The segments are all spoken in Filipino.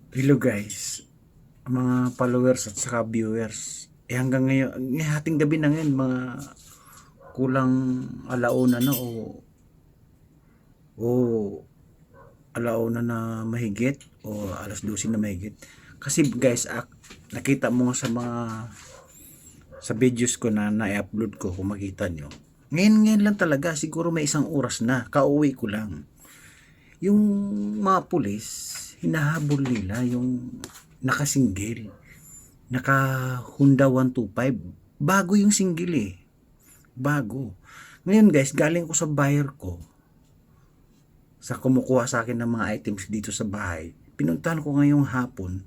Hello guys, mga followers at saka viewers. Hanggang ngayon, hating gabi na ngayon, mga kulang alauna na o alauna na mahigit o alas 12 na mahigit. Kasi guys, nakita mo nga sa videos ko na na-upload ko, kung makita nyo. Ngayon lang talaga, siguro may isang oras na, kauwi ko lang. Yung mga pulis, hinahabol nila yung nakasinggil, naka Honda 125. Bago yung single bago. Ngayon guys, galing ko sa buyer ko, sa kumukuha sa akin ng mga items dito sa bahay. Pinuntahan ko ngayong hapon,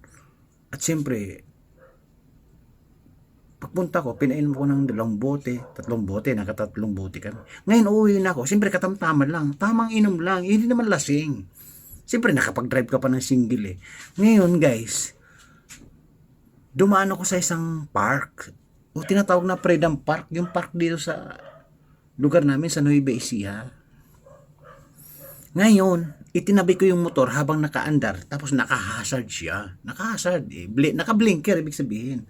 at siyempre pagpunta ko, pinainom ko ng 2 bote, 3 bote, nakatatlong bote kami. Ngayon uuwi na ako, siyempre katamtaman lang, tamang inom lang, hindi naman lasing. Siyempre nakapag-drive ka pa ng single Ngayon guys, dumaan ako sa isang park, o tinatawag na Freedom Park, yung park dito sa lugar namin sa Nueva Ecija. Ngayon, itinabi ko yung motor habang nakaandar, tapos naka-hazard siya. Naka-hazard naka-blinker, ibig sabihin.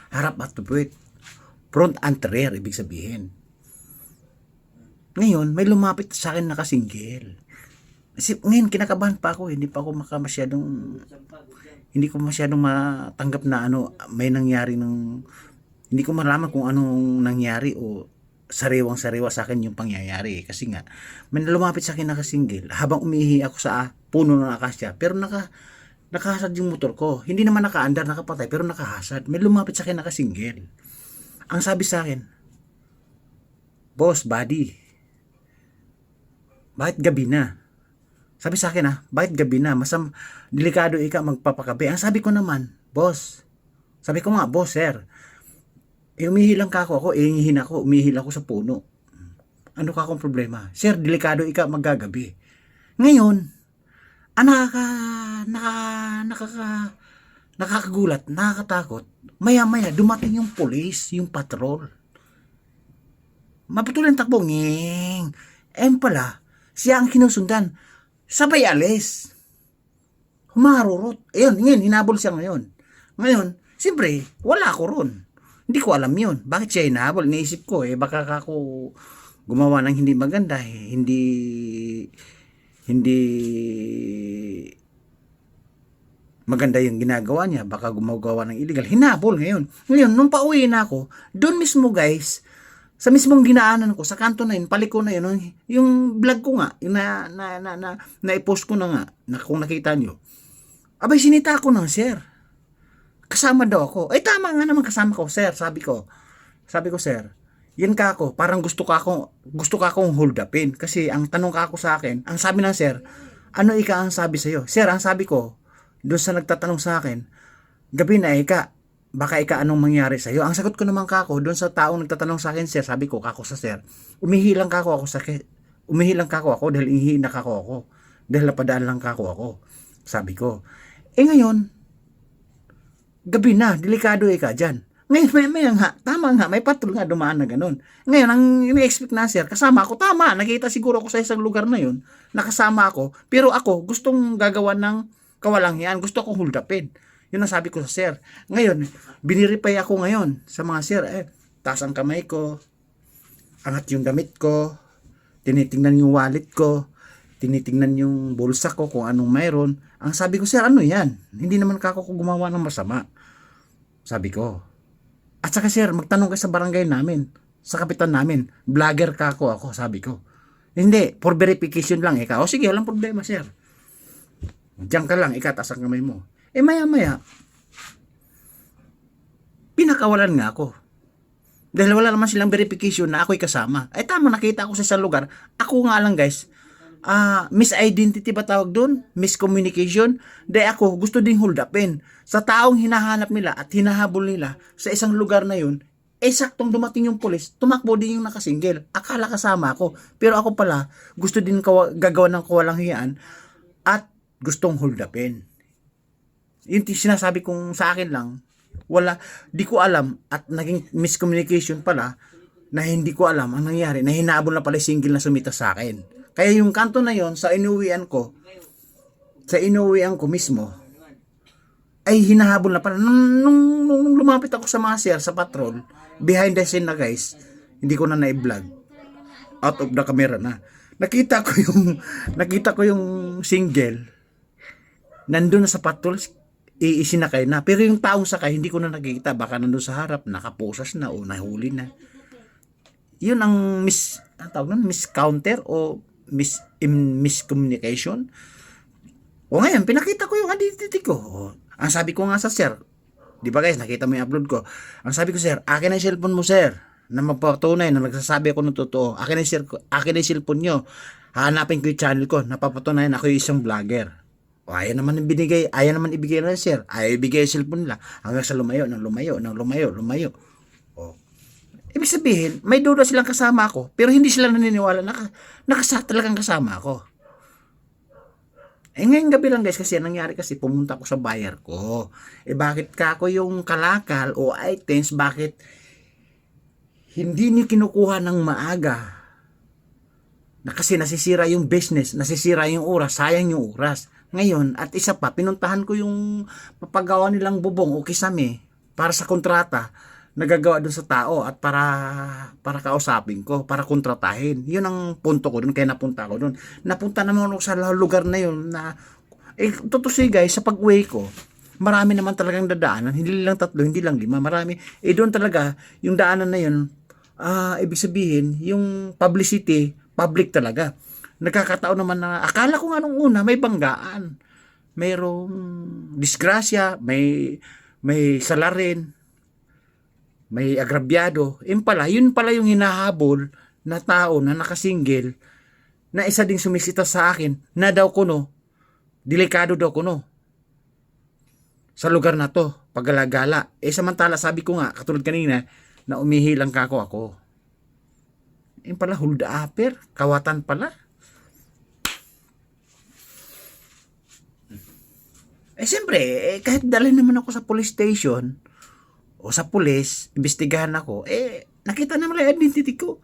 Harap at tuwid. Front and rear, ibig sabihin. Ngayon, may lumapit sa akin nakasinggil. Ngayon, kinakabahan pa ako. Hindi ko masyadong matanggap na may nangyari hindi ko malaman kung anong nangyari o sariwang-sariwa sa akin yung pangyayari. Kasi nga, may lumapit sa akin nakasinggil habang umihi ako sa puno ng akasya. Pero nakahasad yung motor ko. Hindi naman nakaandar, nakapatay, pero nakahasad. May lumapit sa akin nakasinggil. Ang sabi sa akin, "Boss, buddy, bakit gabi na?" Sabi sa akin "Bakit gabi na? Delikado magpapakape." Ang sabi ko naman, "Boss." Sabi ko nga, "Boss, sir, umihilang ka ako, umihil ako sa puno. Ano ka akong problema? Sir, delikado maggagabi." Ngayon, nakaka, nakakagulat, nakakatakot. Maya-maya, dumating yung police, yung patrol. Mapatuloy ang takbo, nging. Pala, siya ang kinusundan. Sabay alis. Humarurot. Ngayon, hinabol siya ngayon. Ngayon, siyempre, wala ako ron. Hindi ko alam yun. Bakit siya hinahabol? Naisip ko, baka ako gumawa ng hindi maganda, hindi maganda yung ginagawa niya, baka gumagawa ng illegal. Hinabol ngayon. Ngayon, nung pauwi na ako, doon mismo guys, sa mismong dinaanan ko, sa kanto na yun, paliko na yun, yung vlog ko nga, yung na-post ko na nga, kung nakita nyo, abay, sinita ko na, sir. Kasama daw ako. Tama nga naman, kasama ko, sir. Sabi ko, sir, yan ka ako, parang gusto ka akong hold upin. Kasi ang tanong ka ako sa akin, ang sabi ng sir, ano ang sabi sa'yo? Sir, ang sabi ko, doon sa nagtatanong sa akin, gabi na baka anong mangyari sa'yo? Ang sagot ko naman kako, doon sa taong nagtatanong sa akin, sir, sabi ko kako sa sir, umihilang kako ako dahil ihina kako ako. Dahil napadaan lang kako ako. Sabi ko. Ngayon, gabi na, delikado dyan. Ngayon, tama nga, may patrol nga dumaan na ganun. Ngayon, ang ini-expect na sir, kasama ako, tama, nakita siguro ako sa isang lugar na yun, nakasama ako, pero ako, gustong gagawa ng kawalangian, gusto akong hold upin. Yun ang sabi ko sa sir. Ngayon, biniripay ako ngayon sa mga sir, taas ang kamay ko, angat yung damit ko, tinitingnan yung wallet ko, tinitingnan yung bulsa ko kung anong mayroon. Ang sabi ko, sir, ano yan? Hindi naman ako gumawa ng masama. Sabi ko. At saka sir, magtanong kayo sa barangay namin, sa kapitan namin, vlogger ako, sabi ko. Hindi, for verification lang ikaw. O sige, walang problema, sir. Diyan ka lang, taas ang kamay mo. Maya-maya, pinakawalan nga ako. Dahil wala naman silang verification na ako'y kasama. Tama, nakita ako sa isang lugar. Ako nga lang guys, misidentity ba tawag doon? Miscommunication? Dahil ako, gusto ding hold upin. Sa taong hinahanap nila at hinahabol nila sa isang lugar na yun, saktong dumating yung pulis, tumakbo din yung nakasinggil. Akala kasama ako. Pero ako pala, gusto din gagawa ng kawalanghiyaan at gustong hold upin. Yung sinasabi kong sa akin lang, di ko alam at naging miscommunication pala na hindi ko alam ang nangyari, na hinabol na pala single na sumita sa akin. Kaya yung kanto na yon sa inuwian ko mismo, ay hinahabol na pala. Nung lumapit ako sa mga sir, sa patrol, behind the scene na guys, hindi ko na na-vlog. Out of the camera na. Nakita ko yung single, nandun na sa patrol, isinakay na. Pero yung taong sakay, hindi ko na nakikita. Baka nandun sa harap, nakapusas na o nahuli na. Yun ang miscounter o miscommunication. O ngayon, pinakita ko yung identity ko. O, ang sabi ko nga sa sir, di ba guys, nakita mo yung upload ko. Ang sabi ko, sir, akin na yung cellphone mo, sir, na magpatunay na nagsasabi ako ng totoo. Akin na yung cellphone nyo. Hahanapin ko yung channel ko. Napapatunayan ako yung isang vlogger. O, ayaw naman ibigay na sir. Ayaw ibigay yung cellphone nila. Hanggang sa lumayo. O, ibig sabihin, may duda silang kasama ako, pero hindi sila naniniwala na talagang kasama ako. Ngayong gabi lang guys, kasi nangyari kasi pumunta ako sa buyer ko. Bakit ka ako yung kalakal o items, bakit hindi niyo kinukuha ng maaga? Kasi nasisira yung business, nasisira yung oras, sayang yung oras. Ngayon, at isa pa, pinuntahan ko yung papagawa nilang bubong o kisame para sa kontrata, nagagawa doon sa tao at para kausapin ko, para kontratahin. Yun ang punto ko doon, kaya napunta ko doon. Napunta naman ako sa lugar na yun na, totoo guys, sa pag-uwi ko, marami naman talagang dadaanan, hindi lang 3, hindi lang 5, marami. Doon talaga, yung daanan na yun, ibig sabihin, yung publicity, public talaga. Nagkakataon naman na, akala ko nga nung una, may banggaan, mayroong disgrasya, may salarin, may agrabyado. Yun pala yung hinahabol na tao na nakasingle, na isa ding sumisita sa akin, na daw kuno, delikado daw kuno, sa lugar na to, paggalagala. Samantala, sabi ko nga, katulad kanina, na umihilang ako. Yun pala, hold upper, kawatan pala. Siyempre, kahit dalhin naman ako sa police station, o sa pulis, imbestigahan ako, nakita naman lang identity ko.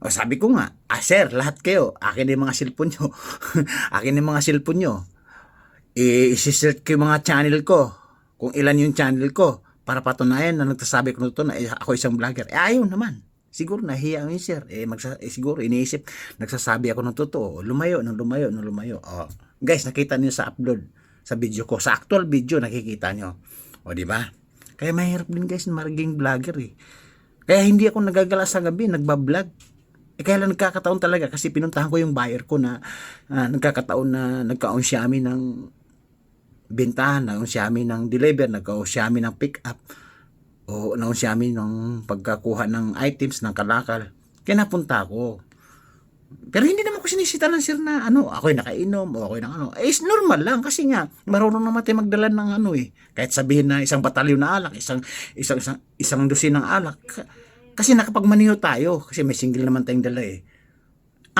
O sabi ko nga, sir, lahat kayo, akin yung mga cellphone nyo. Akin yung mga cellphone nyo. Isi-search ko yung mga channel ko, kung ilan yung channel ko, para patunayan na nagsasabi ko na ako isang vlogger. Ayaw naman. Siguro nahiya yun, sir. Siguro iniisip, nagsasabi ako ng totoo. Lumayo. O, guys, nakita niyo sa upload, sa video ko. Sa actual video, nakikita niyo. O, di ba? Kaya mahirap din guys maging vlogger Kaya hindi ako nagagala sa gabi, nagbablog. Kaya lang nagkakataon talaga kasi pinuntahan ko yung buyer ko na nagkakataon na nagka-onsyami ng bentahan, nag-onsyami ng deliver, nag-onsyami ng pick up, o nag-onsyami ng pagkakuha ng items ng kalakal. Kaya napunta ako. Pero hindi naman ko sinisita ng sir na ako'y nakainom o ako'y is normal lang kasi nga marunong naman tayo magdala ng kahit sabihin na isang batalyon na alak, isang dosin ng alak. Kasi nakapagmaniho tayo kasi may single naman tayong dala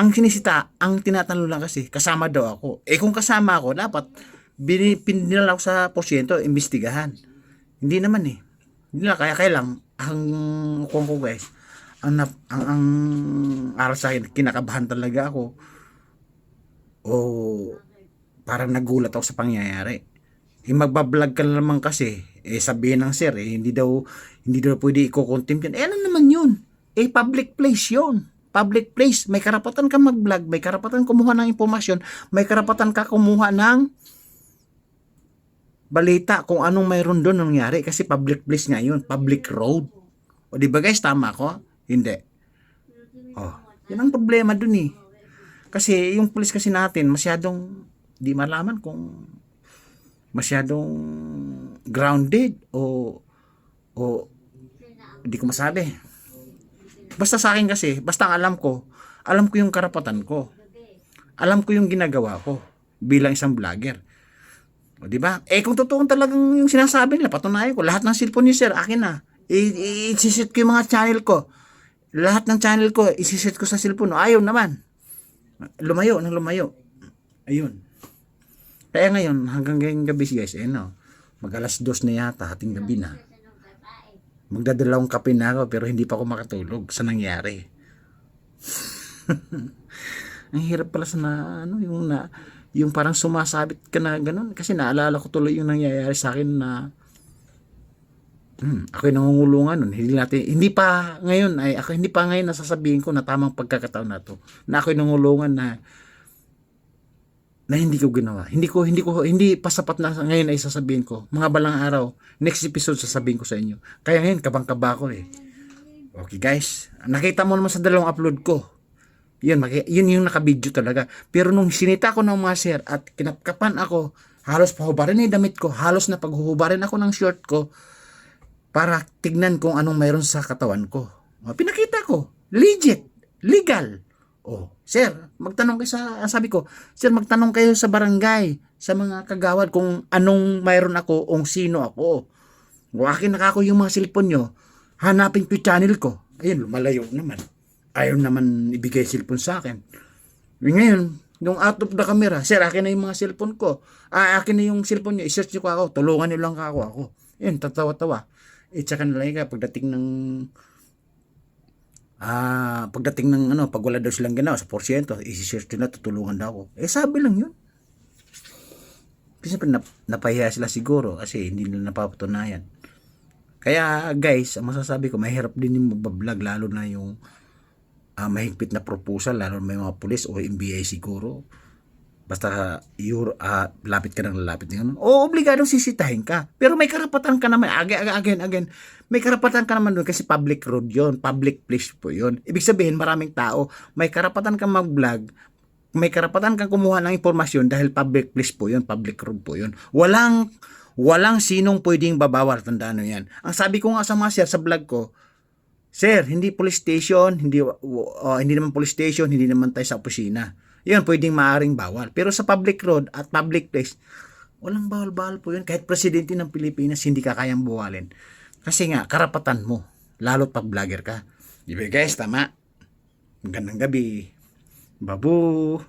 Ang sinisita, ang tinatanong lang kasi kasama daw ako. Kung kasama ako, dapat pinadala ako sa porsyento, imbestigahan. Hindi naman Hindi na kaya lang ang kung ko guys. Ang aral sa akin, kinakabahan talaga ako. O parang nagulat ako sa pangyayari. Magbablog ka naman kasi, sabihin ng sir, hindi daw pwede i-contempt yun. Ano naman yun? Public place yun. Public place. May karapatan ka mag-vlog, may karapatan kumuha ng impormasyon, may karapatan ka kumuha ng balita kung anong mayroon doon nangyari kasi public place nga yun. Public road. O di ba guys, tama ko? Hindi. Yan ang problema dun Kasi yung police kasi natin masyadong di malaman kung masyadong grounded o di ko masabi. Basta sa akin kasi, basta alam ko yung karapatan ko. Alam ko yung ginagawa ko bilang isang vlogger. O di ba? Kung totoo talagang yung sinasabi nila, patunayan ko lahat ng cellphone niyo sir, akin na. I-set ko yung mga channel ko. Lahat ng channel ko, isiset ko sa cellphone. Ayaw naman. Lumayo. Ayun. Kaya ngayon, hanggang ngayong gabi guys, mag-2:00 na yata, hating gabi na. Magdadalawang kape na ako, pero hindi pa ako makatulog sa nangyari. Ang hirap pala sa yung parang sumasabit ka na ganun. Kasi naalala ko tuloy yung nangyayari sa akin na ako yung nangungulungan nun. Hindi pa ngayon nasasabihin ko na tamang pagkakataon na to. Na ako yung nangungulungan na hindi ko ginawa. Hindi pa sapat na ngayon ay sasabihin ko. Mga balang araw, next episode sasabihin ko sa inyo. Kaya ngayon, kabang-kaba ko eh. Okay guys, nakita mo naman sa dalawang upload ko. Yun yung nakabidyo talaga. Pero nung sinita ko ng mga sir at kinapkapan ako, halos pahubarin na yung damit ko, halos na paghuhubarin ako ng short ko para tignan kung anong mayroon sa katawan ko. Pinakita ko, legit, legal. Sir, magtanong kayo sabi ko, sir, magtanong kayo sa barangay, sa mga kagawad kung anong mayroon ako, o sino ako. Akin nakako yung mga cellphone nyo, hanapin ko yung channel ko. Ayun, lumalayo naman. Ayaw naman ibigay cellphone sa akin. Ngayon, nung out of the camera, sir, akin na yung mga cellphone ko. Akin na yung cellphone nyo, i-search nyo ko ako, tulungan nyo lang ako. Yun, tatawa-tawa. Tsaka nalagay ka, pagdating ng pag wala daw silang ginawa sa porsyento, i-search nyo na, tutulungan daw ako. Sabi lang yun. Kasi napahiya sila siguro kasi hindi nila napapatunayan. Kaya guys, ang masasabi ko, mahirap din yung magbablog, lalo na yung mahigpit na proposal, lalo may mga pulis o MBA siguro. Basta lapit ka ng lalapit ng obligado sisitahin ka. Pero may karapatan ka naman, again, may karapatan ka naman doon kasi public road yon, public place po yon. Ibig sabihin, maraming tao, may karapatan kang mag-vlog, may karapatan kang kumuha ng impormasyon dahil public place po yon, public road po yon. Walang sinong pwedeng babawal, tandaan nyo yan. Ang sabi ko nga sa mga sir sa vlog ko, sir, hindi police station, hindi naman police station, hindi naman tayo sa opisina. Yun, pwedeng maaring bawal. Pero sa public road at public place, walang bawal-bawal po yun. Kahit presidente ng Pilipinas, hindi ka kayang buwalin. Kasi nga, karapatan mo. Lalo't pag vlogger ka. Diba guys, tama? Magandang gabi. Babu!